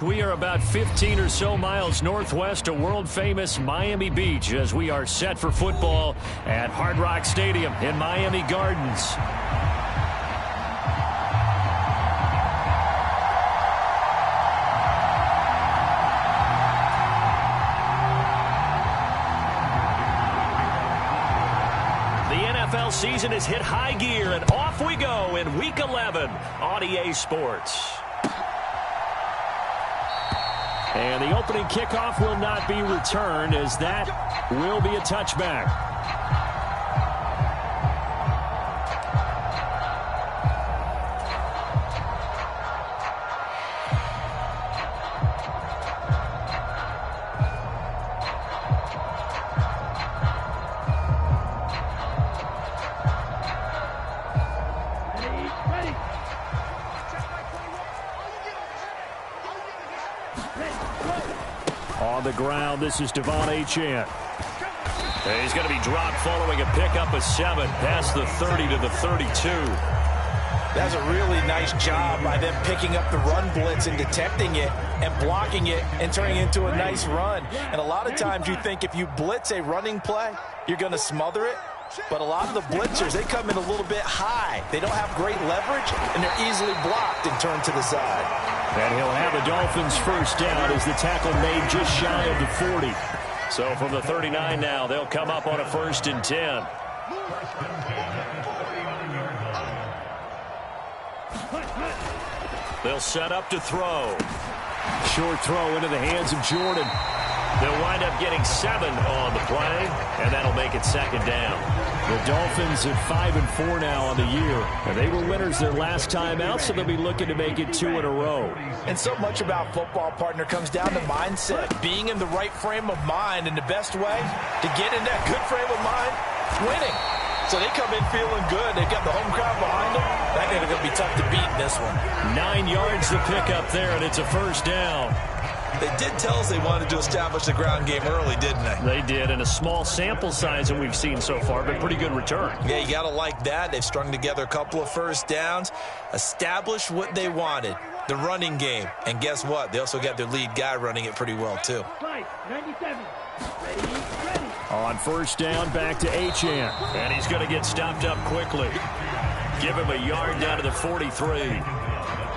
We are about 15 or so miles northwest of world-famous Miami Beach as we are set for football at Hard Rock Stadium in Miami Gardens. Season has hit high gear, and off we go in Week 11 on EA Sports. And the opening kickoff will not be returned, as that will be a touchback. On the ground, this is Devon Achane. He's going to be dropped following a pickup of 7 past the 30 to the 32. That's a really nice job by them picking up the run blitz and detecting it and blocking it and turning it into a nice run. And a lot of times you think if you blitz a running play, you're going to smother it. But a lot of the blitzers, they come in a little bit high. They don't have great leverage, and they're easily blocked and turned to the side. And he'll have the Dolphins first down as the tackle made just shy of the 40. So from the 39 now, they'll come up on a 1st and 10. They'll set up to throw. Short throw into the hands of Jordan. They'll wind up getting 7 on the play, and that'll make it 2nd down. The Dolphins at 5-4 now on the year. And they were winners their last time out, so they'll be looking to make it 2 in a row. And so much about football, partner, comes down to mindset. Being in the right frame of mind, and the best way to get in that good frame of mind, winning. So they come in feeling good. They've got the home crowd behind them. That they're going to be tough to beat in this one. 9 yards to pick up there, and it's a 1st down. They did tell us they wanted to establish the ground game early, didn't they? They did, and a small sample size that we've seen so far, but pretty good return. Yeah, you got to like that. They've strung together a couple of 1st downs, established what they wanted, the running game. And guess what? They also got their lead guy running it pretty well, too. 97. On 1st down, back to Achane. And he's going to get stopped up quickly. Give him a yard down to the 43.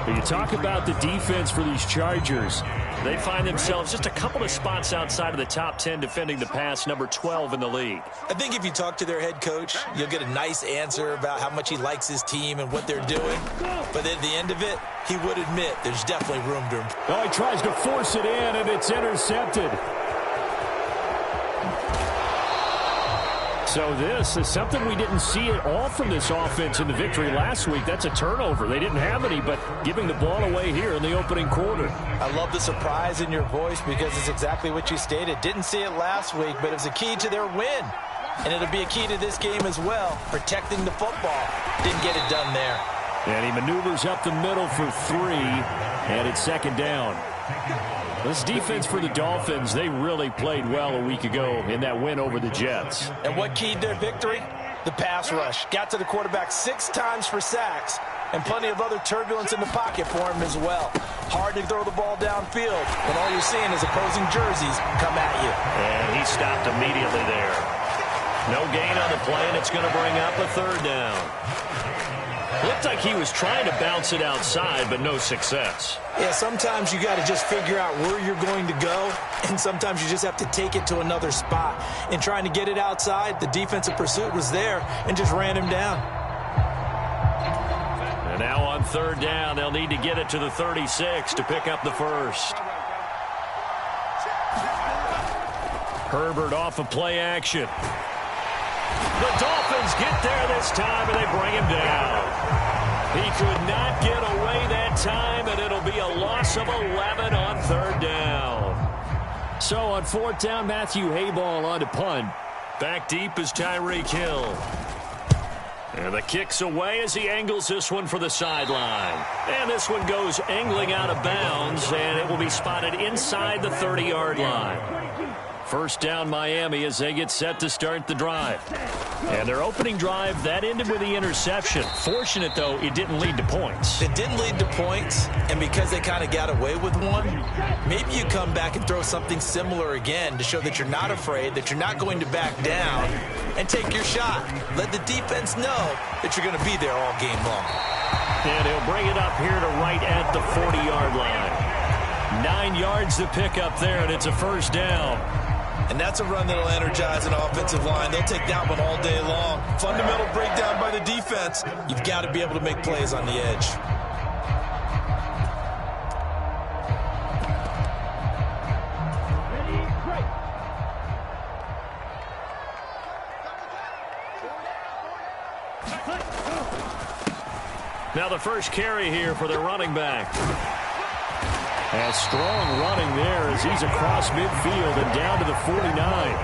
But you talk about the defense for these Chargers. They find themselves just a couple of spots outside of the top 10 defending the pass, number 12 in the league. I think if you talk to their head coach, you'll get a nice answer about how much he likes his team and what they're doing. But at the end of it, he would admit there's definitely room to improve. Oh, he tries to force it in, and it's intercepted. So this is something we didn't see at all from this offense in the victory last week. That's a turnover. They didn't have any, but giving the ball away here in the opening quarter. I love the surprise in your voice because it's exactly what you stated. Didn't see it last week, but it was a key to their win. And it'll be a key to this game as well, protecting the football. Didn't get it done there. And he maneuvers up the middle for 3, and it's 2nd down. This defense for the Dolphins, they really played well a week ago in that win over the Jets. And what keyed their victory? The pass rush. Got to the quarterback 6 times for sacks, and plenty of other turbulence in the pocket for him as well. Hard to throw the ball downfield when all you're seeing is opposing jerseys come at you. And he stopped immediately there. No gain on the play, and it's going to bring up a 3rd down. Looked like he was trying to bounce it outside, but no success. Yeah, sometimes you got to just figure out where you're going to go, and sometimes you just have to take it to another spot. In trying to get it outside, the defensive pursuit was there and just ran him down. And now on 3rd down, they'll need to get it to the 36 to pick up the 1st. Herbert off of play action. The Dolphins get there this time, and they bring him down. He could not get away that time, and it'll be a loss of 11 on 3rd down. So on 4th down, Matthew Hayball on to punt. Back deep is Tyreek Hill. And the kick's away as he angles this one for the sideline. And this one goes angling out of bounds, and it will be spotted inside the 30-yard line. First down Miami as they get set to start the drive. And their opening drive, that ended with the interception. Fortunate, though, it didn't lead to points. It didn't lead to points, and because they kind of got away with one, maybe you come back and throw something similar again to show that you're not afraid, that you're not going to back down, and take your shot. Let the defense know that you're going to be there all game long. And he'll bring it up here to right at the 40-yard line. 9 yards to pick up there, and it's a first down. And that's a run that'll energize an offensive line. They'll take that one all day long. Fundamental breakdown by the defense. You've got to be able to make plays on the edge. Now the first carry here for their running back. And strong running there as he's across midfield and down to the 49.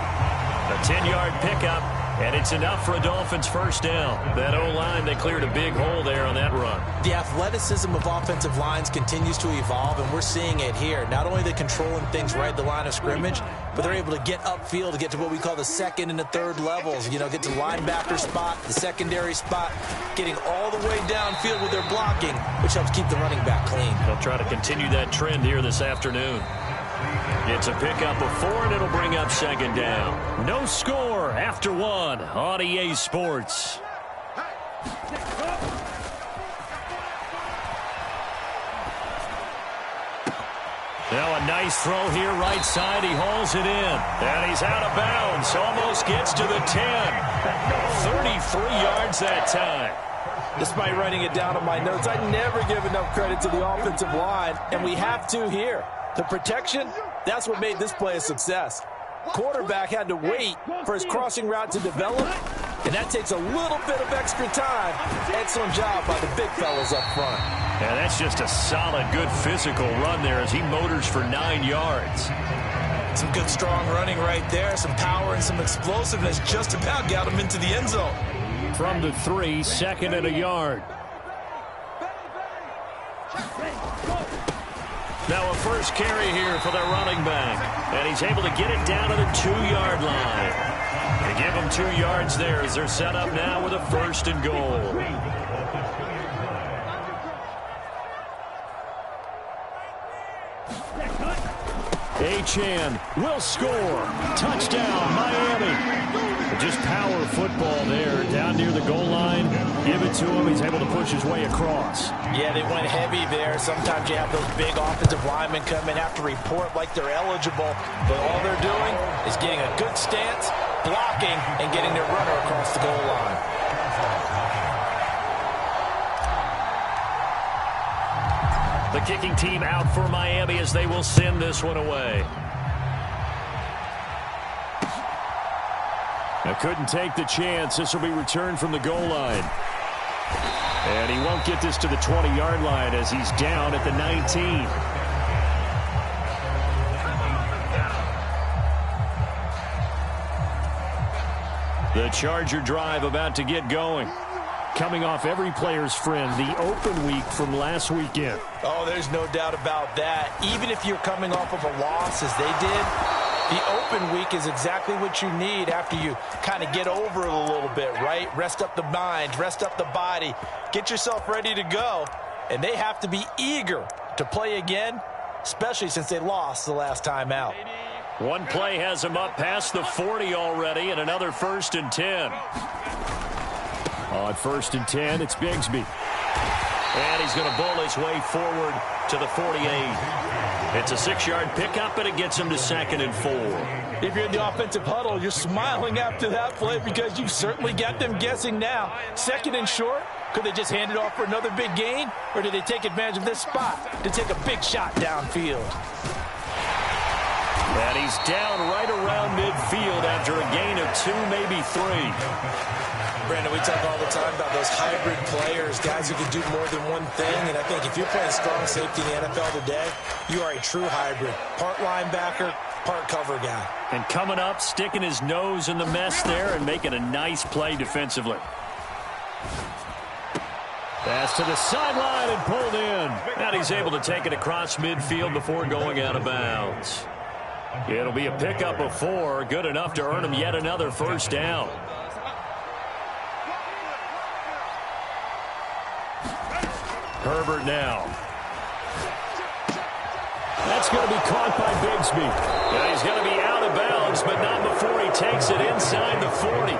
A 10-yard pickup, and it's enough for a Dolphins first down. That O-line, they cleared a big hole there on that run. The athleticism of offensive lines continues to evolve, and we're seeing it here. Not only are they controlling things right at the line of scrimmage, but they're able to get upfield to get to what we call the second and the third levels. You know, get to linebacker spot, the secondary spot, getting all the way downfield with their blocking, which helps keep the running back clean. They'll try to continue that trend here this afternoon. It's a pickup of 4, and it'll bring up second down. No score after 1 on EA Sports. Now a nice throw here, right side. He hauls it in. And he's out of bounds. Almost gets to the 10. 33 yards that time. Despite writing it down on my notes, I never give enough credit to the offensive line, and we have to here. The protection, that's what made this play a success. Quarterback had to wait for his crossing route to develop, and that takes a little bit of extra time. Excellent job by the big fellas up front. Yeah, that's just a solid, good physical run there as he motors for 9 yards. Some good, strong running right there. Some power and some explosiveness just about got him into the end zone. From the 3, second and a yard. Now a first carry here for their running back. And he's able to get it down to the 2-yard line. They give him 2 yards there as they're set up now with a first and goal. Achane will score. Touchdown, Miami. Just power football there down near the goal line. Give it to him. He's able to push his way across. Yeah, they went heavy there. Sometimes you have those big offensive linemen come in, have to report like they're eligible. But all they're doing is getting a good stance, blocking, and getting their runner across the goal line. The kicking team out for Miami as they will send this one away. Now couldn't take the chance. This will be returned from the goal line. And he won't get this to the 20-yard line as he's down at the 19. The Charger drive about to get going. Coming off every player's friend, the open week from last weekend. Oh, there's no doubt about that. Even if you're coming off of a loss as they did, the open week is exactly what you need after you kind of get over it a little bit, right? Rest up the mind, rest up the body, get yourself ready to go. And they have to be eager to play again, especially since they lost the last time out. One play has him up past the 40 already, and another 1st and 10. On 1st and 10, it's Bigsby. And he's going to bowl his way forward to the 48. It's a 6-yard pickup, and it gets him to 2nd and 4. If you're in the offensive huddle, you're smiling after that play because you've certainly got them guessing now. 2nd and short, could they just hand it off for another big gain? Or did they take advantage of this spot to take a big shot downfield? And he's down right around midfield after a gain of 2, maybe 3. Brandon, we talk all the time about those hybrid players, guys who can do more than one thing. And I think if you're playing strong safety in the NFL today, you are a true hybrid. Part linebacker, part cover guy. And coming up, sticking his nose in the mess there and making a nice play defensively. Pass to the sideline and pulled in. And he's able to take it across midfield before going out of bounds. It'll be a pickup of 4, good enough to earn him yet another first down. Herbert now. That's going to be caught by Bigsby. Yeah, he's going to be out of bounds, but not before he takes it inside the 40.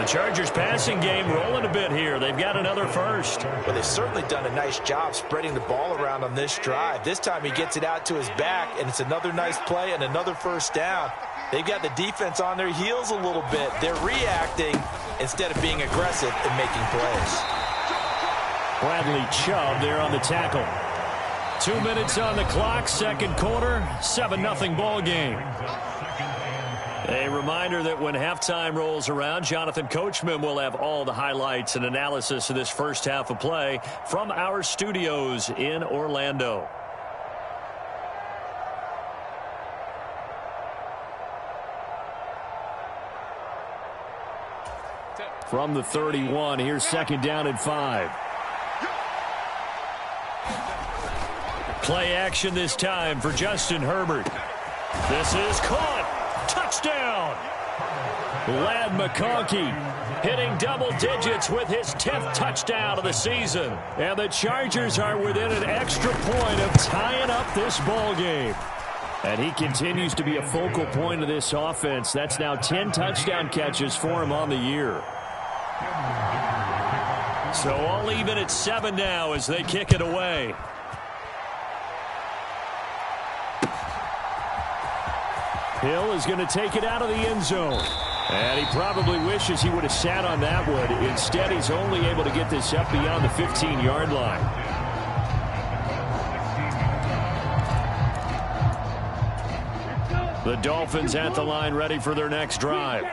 The Chargers passing game rolling a bit here. They've got another first. Well, they've certainly done a nice job spreading the ball around on this drive. This time he gets it out to his back, and it's another nice play and another first down. They've got the defense on their heels a little bit. They're reacting instead of being aggressive and making plays. Bradley Chubb there on the tackle. 2 minutes on the clock, second quarter, 7-0 ball game. A reminder that when halftime rolls around, Jonathan Coachman will have all the highlights and analysis of this first half of play from our studios in Orlando. From the 31, here's second down and 5. Play action this time for Justin Herbert. This is caught. Touchdown. Ladd McConkey hitting double digits with his 10th touchdown of the season. And the Chargers are within an extra point of tying up this ball game. And he continues to be a focal point of this offense. That's now 10 touchdown catches for him on the year. So all even at 7 now as they kick it away. Hill is going to take it out of the end zone. And he probably wishes he would have sat on that one. Instead, he's only able to get this up beyond the 15-yard line. The Dolphins at the line ready for their next drive.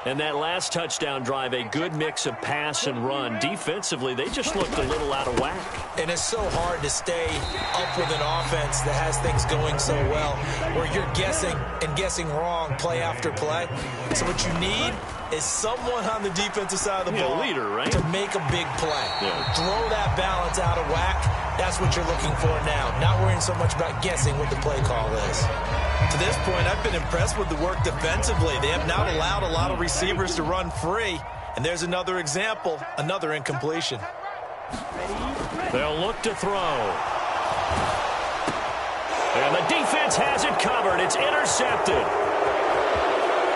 And that last touchdown drive, a good mix of pass and run. Defensively, they just looked a little out of whack. And it's so hard to stay up with an offense that has things going so well, where you're guessing and guessing wrong play after play. So what you need is someone on the defensive side of the ball leader, right? to make a big play. Yeah. Throw that balance out of whack. That's what you're looking for now. Not worrying so much about guessing what the play call is. To this point, I've been impressed with the work defensively. They have not allowed a lot of receivers to run free. And there's another example, another incompletion. They'll look to throw. And the defense has it covered. It's intercepted.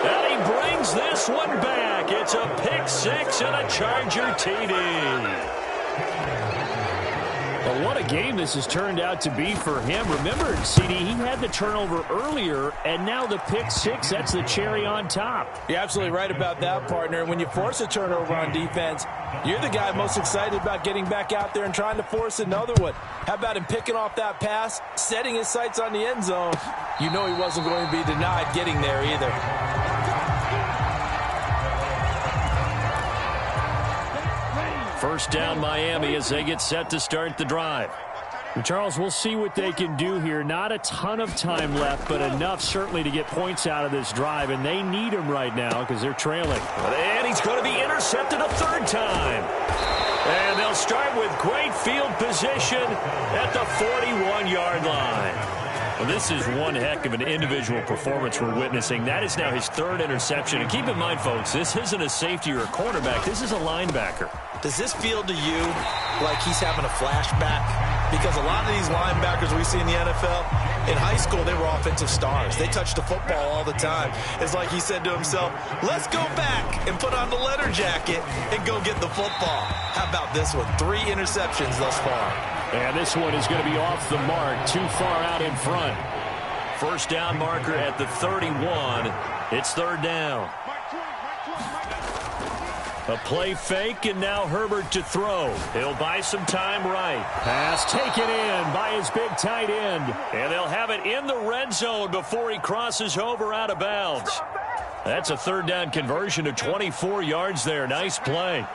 And he brings this one back. It's a pick six and a Charger TD. But what a game this has turned out to be for him. Remember, CD, he had the turnover earlier, and now the pick six, that's the cherry on top. You're absolutely right about that, partner. When you force a turnover on defense, you're the guy most excited about getting back out there and trying to force another one. How about him picking off that pass, setting his sights on the end zone? You know he wasn't going to be denied getting there either. First down, Miami, as they get set to start the drive. Charles, we'll see what they can do here. Not a ton of time left, but enough certainly to get points out of this drive, and they need him right now because they're trailing. And he's going to be intercepted a third time. And they'll start with great field position at the 41-yard line. Well, this is one heck of an individual performance we're witnessing. That is now his third interception. And keep in mind, folks, this isn't a safety or a cornerback. This is a linebacker. Does this feel to you like he's having a flashback? Because a lot of these linebackers we see in the NFL, in high school, they were offensive stars. They touched the football all the time. It's like he said to himself, let's go back and put on the leather jacket and go get the football. How about this one? 3 interceptions thus far. And this one is going to be off the mark, too far out in front. First down marker at the 31. It's third down. A play fake, and now Herbert to throw. He'll buy some time right. Pass taken in by his big tight end. And they'll have it in the red zone before he crosses over out of bounds. That's a third down conversion of 24 yards there. Nice play.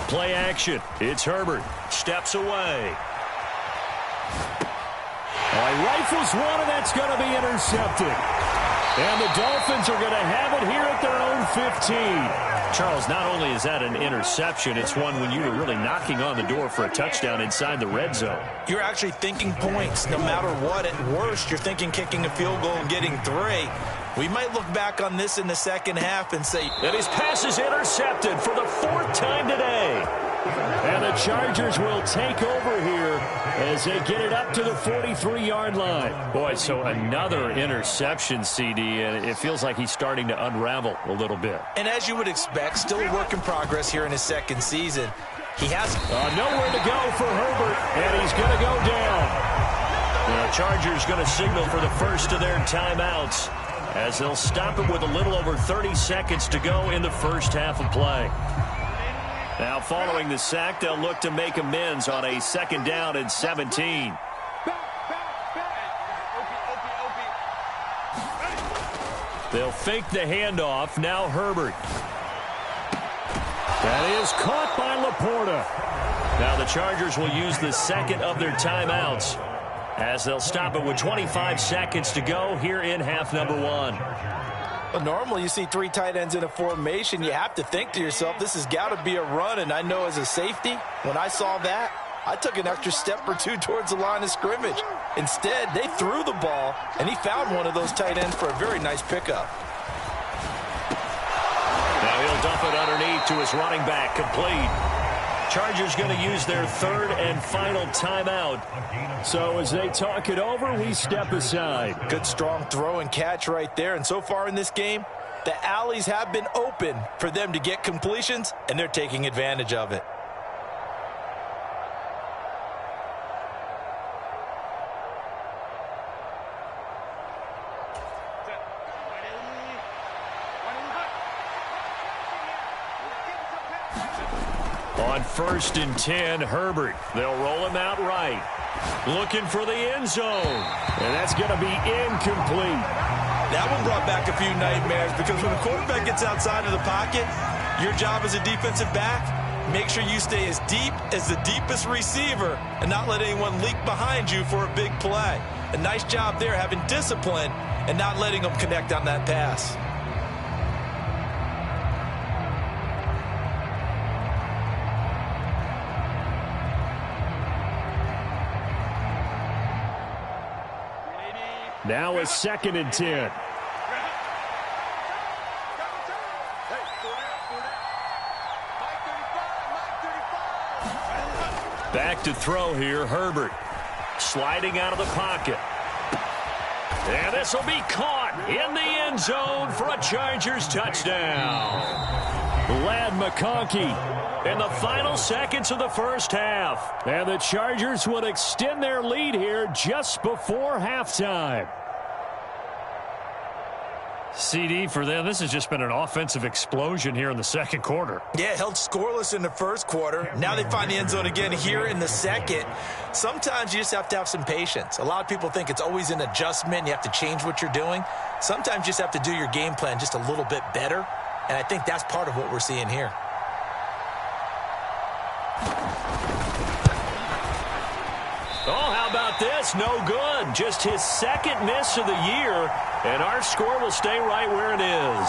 Play action. It's Herbert. Steps away. Rifles one, and that's going to be intercepted. And the Dolphins are going to have it here at their own 15. Charles, not only is that an interception, it's one when you were really knocking on the door for a touchdown inside the red zone. You're actually thinking points no matter what. At worst, you're thinking kicking a field goal and getting 3. We might look back on this in the second half and say, and his pass is intercepted for the 4th time today. And the Chargers will take over here as they get it up to the 43-yard line. Boy, so another interception, CD, and it feels like he's starting to unravel a little bit. And as you would expect, still a work in progress here in his second season. He has nowhere to go for Herbert, and he's going to go down. The Chargers going to signal for the first of their timeouts as they'll stop it with a little over 30 seconds to go in the first half of play. Now, following the sack, they'll look to make amends on a 2nd down and 17. They'll fake the handoff. Now Herbert. That is caught by Laporta. Now the Chargers will use the second of their timeouts as they'll stop it with 25 seconds to go here in half number 1. Well, normally you see 3 tight ends in a formation. You have to think to yourself, this has got to be a run. And I know as a safety, when I saw that, I took an extra step or 2 towards the line of scrimmage. Instead, they threw the ball, and he found one of those tight ends for a very nice pickup. Now he'll dump it underneath to his running back, complete. Chargers going to use their 3rd and final timeout. So as they talk it over, we step aside. Good strong throw and catch right there. And so far in this game, the alleys have been open for them to get completions, and they're taking advantage of it. On 1st and 10, Herbert. They'll roll him out right. Looking for the end zone. And that's going to be incomplete. That one brought back a few nightmares because when a quarterback gets outside of the pocket, your job as a defensive back, make sure you stay as deep as the deepest receiver and not let anyone leak behind you for a big play. A nice job there having discipline and not letting them connect on that pass. Now a 2nd and 10. Back to throw here, Herbert. Sliding out of the pocket. And this will be caught in the end zone for a Chargers touchdown. Lad McConkey in the final seconds of the first half. And the Chargers would extend their lead here just before halftime. CD, for them, this has just been an offensive explosion here in the second quarter. Yeah, held scoreless in the first quarter. Now they find the end zone again here in the second. Sometimes you just have to have some patience. A lot of people think it's always an adjustment. You have to change what you're doing. Sometimes you just have to do your game plan just a little bit better. And I think that's part of what we're seeing here. Oh, how about this? No good. Just his 2nd miss of the year, and our score will stay right where it is.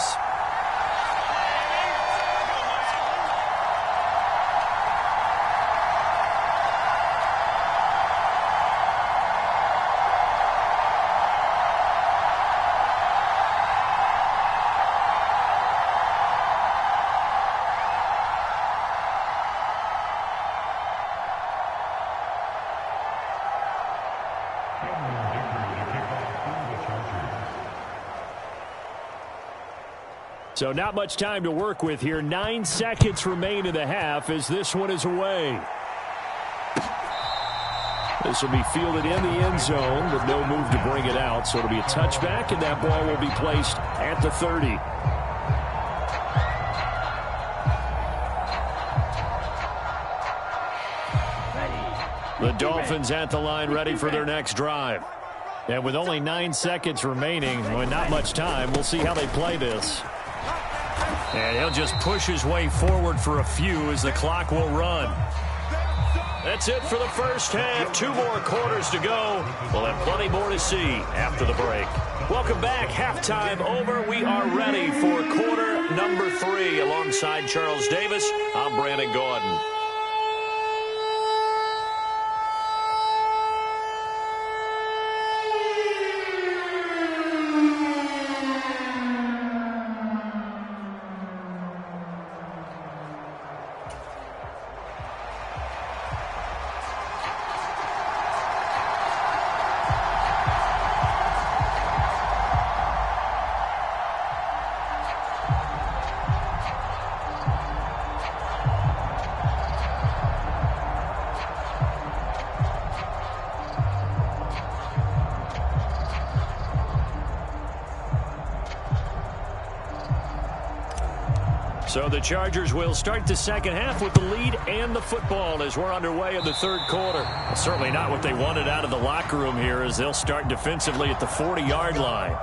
So not much time to work with here. 9 seconds remain in the half as this one is away. This will be fielded in the end zone with no move to bring it out. So it'll be a touchback, and that ball will be placed at the 30. The Dolphins at the line ready for their next drive. And with only 9 seconds remaining, well, not much time, we'll see how they play this. And he'll just push his way forward for a few as the clock will run. That's it for the first half. 2 more quarters to go. We'll have plenty more to see after the break. Welcome back. Halftime over. We are ready for quarter number 3. Alongside Charles Davis, I'm Brandon Gaudin. So the Chargers will start the second half with the lead and the football as we're underway in the third quarter. Well, certainly not what they wanted out of the locker room here as they'll start defensively at the 40-yard line.